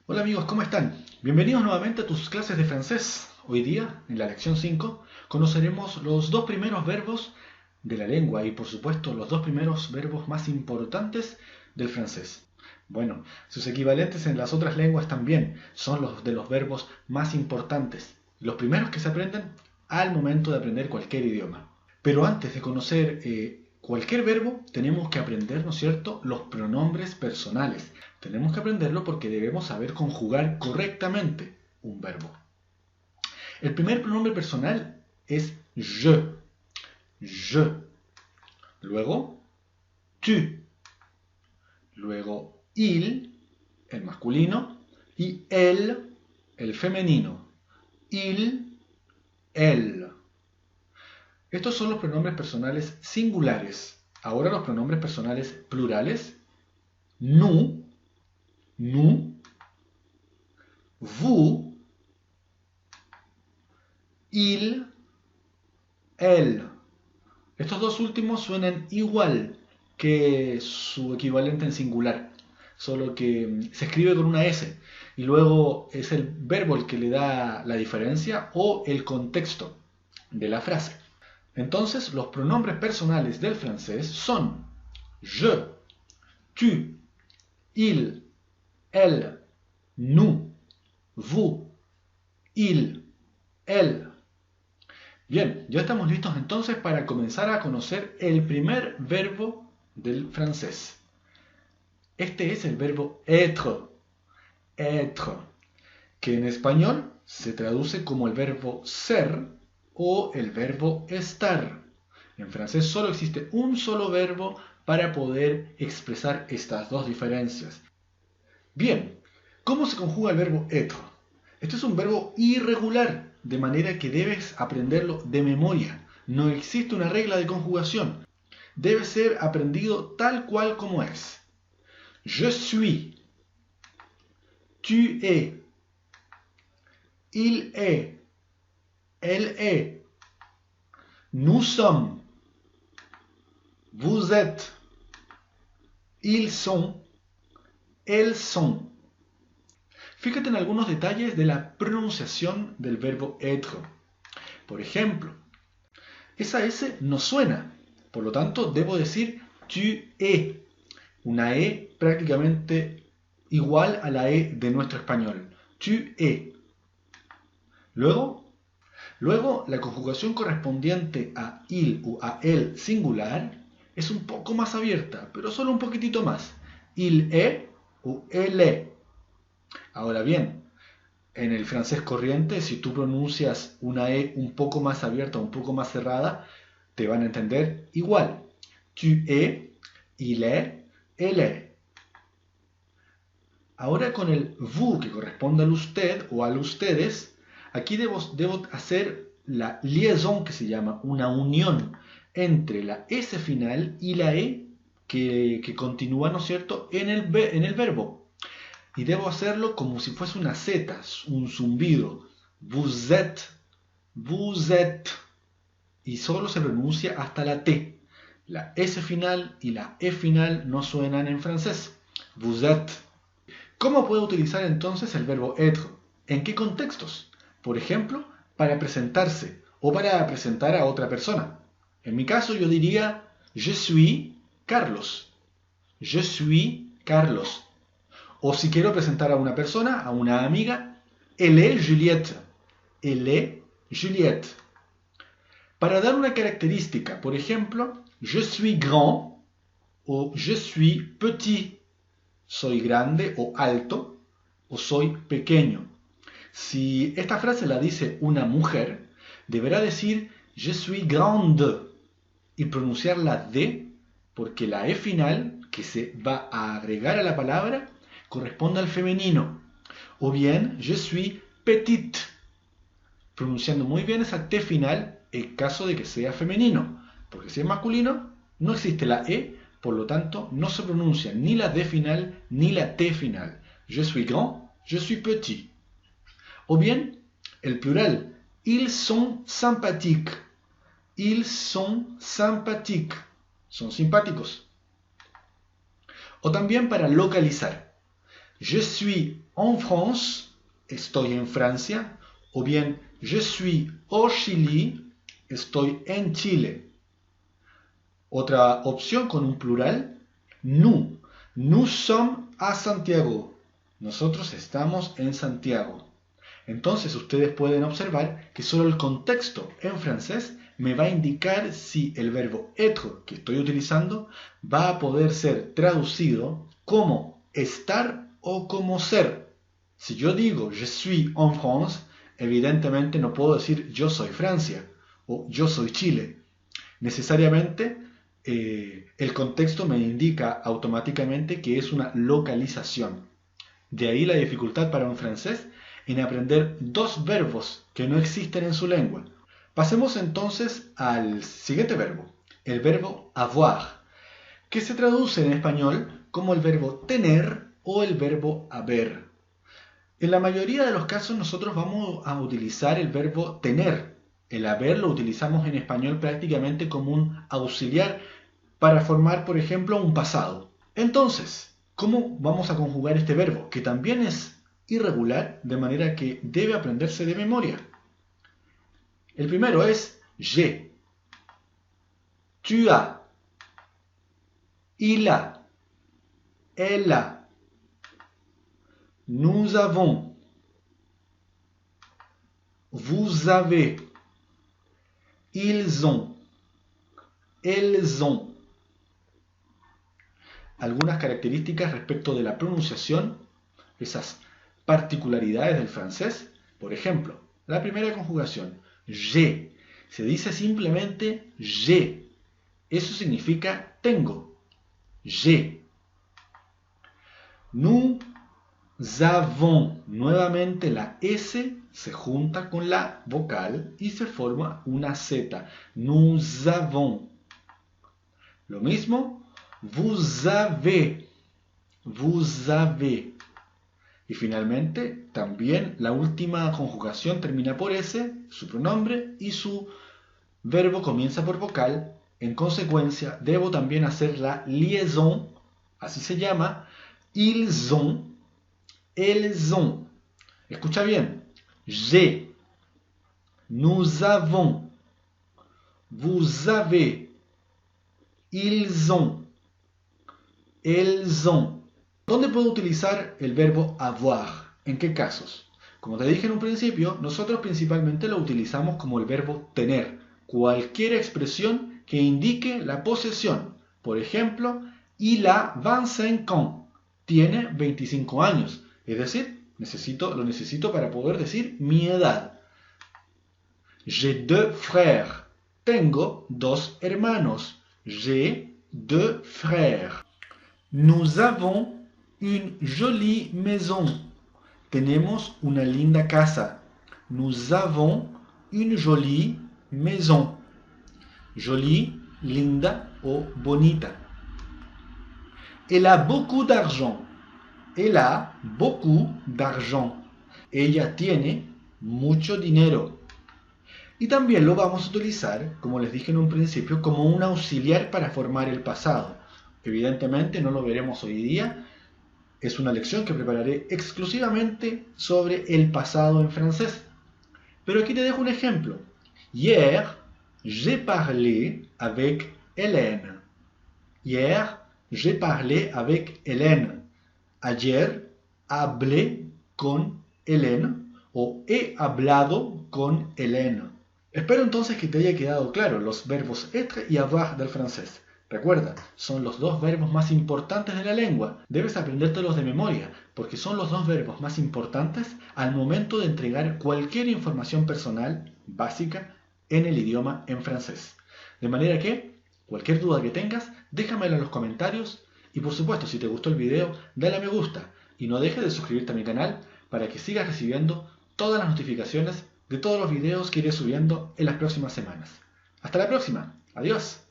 Hola amigos, ¿cómo están? Bienvenidos nuevamente a tus clases de francés. Hoy día, en la lección 5, conoceremos los dos primeros verbos de la lengua y por supuesto los dos primeros verbos más importantes del francés. Bueno, sus equivalentes en las otras lenguas también son los de los verbos más importantes, los primeros que se aprenden al momento de aprender cualquier idioma. Pero antes de conocer cualquier verbo, tenemos que aprender, ¿no es cierto?, los pronombres personales. Tenemos que aprenderlo porque debemos saber conjugar correctamente un verbo. El primer pronombre personal es je. Je. Luego, tu. Luego, il, el masculino, y el femenino. Il, elle. Estos son los pronombres personales singulares. Ahora los pronombres personales plurales. Nous, nous, vous, il, elle. Estos dos últimos suenan igual que su equivalente en singular, solo que se escribe con una S y luego es el verbo el que le da la diferencia o el contexto de la frase. Entonces, los pronombres personales del francés son je, tu, il, elle, nous, vous, il, elle. Bien, ya estamos listos entonces para comenzar a conocer el primer verbo del francés. Este es el verbo être, être, que en español se traduce como el verbo ser o el verbo estar. En francés solo existe un solo verbo para poder expresar estas dos diferencias. Bien, ¿cómo se conjuga el verbo être? Este es un verbo irregular, de manera que debes aprenderlo de memoria. No existe una regla de conjugación. Debe ser aprendido tal cual como es. Je suis, tu es, il est, elle est, nous sommes, vous êtes, ils sont, elles sont. Fíjate en algunos detalles de la pronunciación del verbo être. Por ejemplo, esa S no suena, por lo tanto debo decir tu es, una E prácticamente igual a la E de nuestro español. Tu es. Luego, la conjugación correspondiente a il o a el singular es un poco más abierta, pero solo un poquitito más. Il est o elle est. Ahora bien, en el francés corriente, si tú pronuncias una E un poco más abierta, un poco más cerrada, te van a entender igual. Tu es, il est, elle est. Ahora con el vous que corresponde al usted o al ustedes, aquí debo hacer la liaison que se llama una unión entre la S final y la E que continúa, ¿no es cierto?, en el verbo. Y debo hacerlo como si fuese una Z, un zumbido. Vous êtes, vous êtes. Y solo se pronuncia hasta la T. La S final y la E final no suenan en francés. Vous êtes. ¿Cómo puedo utilizar entonces el verbo être? ¿En qué contextos? Por ejemplo, para presentarse o para presentar a otra persona. En mi caso yo diría, je suis Carlos. Je suis Carlos. O si quiero presentar a una persona, a una amiga, elle est Juliette. Elle est Juliette. Para dar una característica, por ejemplo, je suis grand o je suis petit. Soy grande o alto o soy pequeño. Si esta frase la dice una mujer, deberá decir je suis grande y pronunciar la D porque la E final que se va a agregar a la palabra corresponde al femenino. O bien je suis petite, pronunciando muy bien esa T final en caso de que sea femenino, porque si es masculino no existe la E. Por lo tanto, no se pronuncia ni la D final ni la T final. Je suis grand, je suis petit. O bien, el plural, ils sont sympathiques. Ils sont sympathiques. Son simpáticos. O también para localizar. Je suis en France, estoy en Francia, o bien je suis au Chili, estoy en Chile. Otra opción con un plural, nous sommes à Santiago, nosotros estamos en Santiago. Entonces ustedes pueden observar que solo el contexto en francés me va a indicar si el verbo être que estoy utilizando va a poder ser traducido como estar o como ser. Si yo digo je suis en France, evidentemente no puedo decir yo soy Francia o yo soy Chile. Necesariamente el contexto me indica automáticamente que es una localización. De ahí la dificultad para un francés en aprender dos verbos que no existen en su lengua. Pasemos entonces al siguiente verbo, el verbo avoir, que se traduce en español como el verbo tener o el verbo haber. En la mayoría de los casos nosotros vamos a utilizar el verbo tener. El haber lo utilizamos en español prácticamente como un auxiliar para formar, por ejemplo, un pasado. Entonces, ¿cómo vamos a conjugar este verbo? Que también es irregular, de manera que debe aprenderse de memoria. El primero es j'ai, tu as, il a, elle a, nous avons, vous avez, ils ont, elles ont. Algunas características respecto de la pronunciación, esas particularidades del francés. Por ejemplo, la primera conjugación, j'ai, se dice simplemente j'ai. Eso significa tengo. J'ai. Nous avons. Nuevamente la S se junta con la vocal y se forma una Z. Nous avons. Lo mismo, vous avez. Vous avez. Y finalmente, también la última conjugación termina por S, su pronombre, y su verbo comienza por vocal. En consecuencia, debo también hacer la liaison, así se llama, ils ont, elles ont. Escucha bien, j'ai, nous avons, vous avez, ils ont, elles ont. ¿Dónde puedo utilizar el verbo avoir? ¿En qué casos? Como te dije en un principio, nosotros principalmente lo utilizamos como el verbo tener. Cualquier expresión que indique la posesión. Por ejemplo, il a 25 ans. Tiene 25 años. Es decir, lo necesito para poder decir mi edad. J'ai deux frères. Tengo dos hermanos. J'ai deux frères. Nous avons une jolie maison. Tenemos una linda casa. Nous avons une jolie maison. Jolie, linda o bonita. Elle a beaucoup d'argent. Elle a beaucoup d'argent. Ella tiene mucho dinero. Y también lo vamos a utilizar, como les dije en un principio, como un auxiliar para formar el pasado. Evidentemente no lo veremos hoy día. Es una lección que prepararé exclusivamente sobre el pasado en francés. Pero aquí te dejo un ejemplo. Hier, j'ai parlé avec Hélène. Hier, j'ai parlé avec Hélène. Ayer, hablé con Hélène o he hablado con Hélène. Espero entonces que te haya quedado claro los verbos être y avoir del francés. Recuerda, son los dos verbos más importantes de la lengua. Debes aprendértelos de memoria, porque son los dos verbos más importantes al momento de entregar cualquier información personal básica en el idioma en francés. De manera que, cualquier duda que tengas, déjamela en los comentarios y por supuesto, si te gustó el video, dale a me gusta y no dejes de suscribirte a mi canal para que sigas recibiendo todas las notificaciones de todos los videos que iré subiendo en las próximas semanas. Hasta la próxima. Adiós.